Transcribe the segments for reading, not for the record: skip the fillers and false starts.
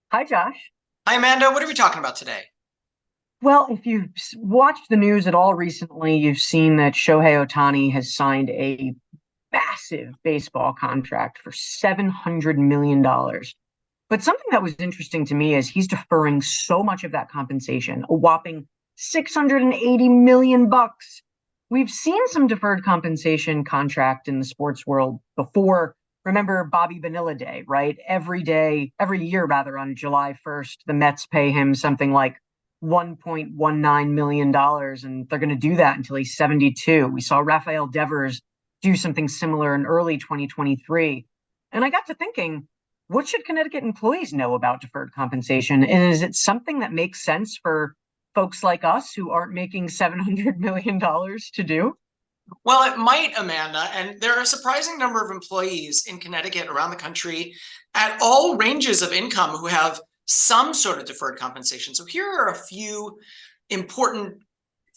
Hi, Josh. Hi, Amanda. What are we talking about today? Well, if you've watched the news at all recently, you've seen that Shohei Ohtani has signed a massive baseball contract for $700 million. But something that was interesting to me is he's deferring so much of that compensation, a whopping 680 million bucks. We've seen some deferred compensation contract in the sports world before. Remember Bobby Vanilla Day, right? Every day, every year rather, on July 1st, the Mets pay him something like $1.19 million, and they're going to do that until he's 72. We saw Rafael Devers do something similar in early 2023. And I got to thinking, what should Connecticut employees know about deferred compensation? And is it something that makes sense for folks like us who aren't making $700 million to do? Well, it might, Amanda, and there are a surprising number of employees in Connecticut around the country at all ranges of income who have some sort of deferred compensation. So here are a few important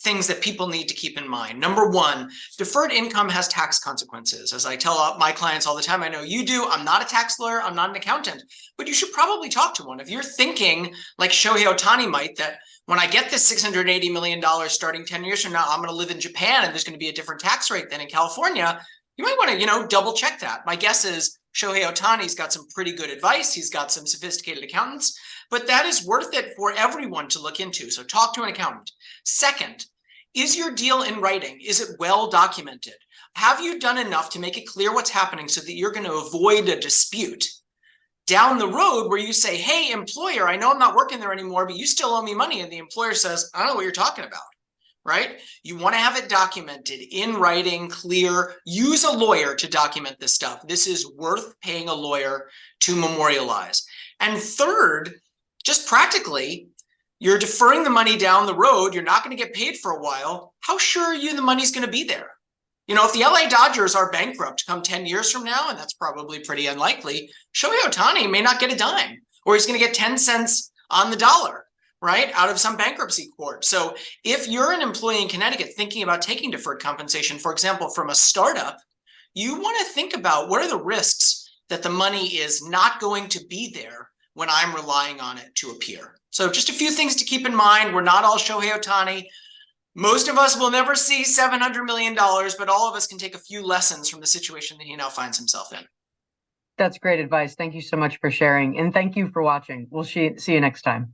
things that people need to keep in mind. Number one, deferred income has tax consequences. As I tell my clients all the time, I know you do. I'm not a tax lawyer, I'm not an accountant, but you should probably talk to one. If you're thinking like Shohei Ohtani might, that when I get this $680 million starting 10 years from now, I'm going to live in Japan and there's going to be a different tax rate than in California, you might want to, double check that. My guess is Shohei Ohtani's got some pretty good advice. He's got some sophisticated accountants, but that is worth it for everyone to look into. So talk to an accountant. Second, is your deal in writing? Is it well documented? Have you done enough to make it clear what's happening so that you're going to avoid a dispute down the road where you say, hey, employer, I know I'm not working there anymore, but you still owe me money. And the employer says, I don't know what you're talking about, right? You want to have it documented in writing, clear. Use a lawyer to document this stuff. This is worth paying a lawyer to memorialize. And third, just practically, you're deferring the money down the road. You're not going to get paid for a while. How sure are you the money's going to be there? If the LA Dodgers are bankrupt come 10 years from now, and that's probably pretty unlikely, Shohei Ohtani may not get a dime, or he's going to get 10 cents on the dollar, right, out of some bankruptcy court. So if you're an employee in Connecticut thinking about taking deferred compensation, for example, from a startup, you want to think about what are the risks that the money is not going to be there when I'm relying on it to appear. So just a few things to keep in mind. We're not all Shohei Ohtani. Most of us will never see $700 million, but all of us can take a few lessons from the situation that he now finds himself in. That's great advice. Thank you so much for sharing. And thank you for watching. We'll see you next time.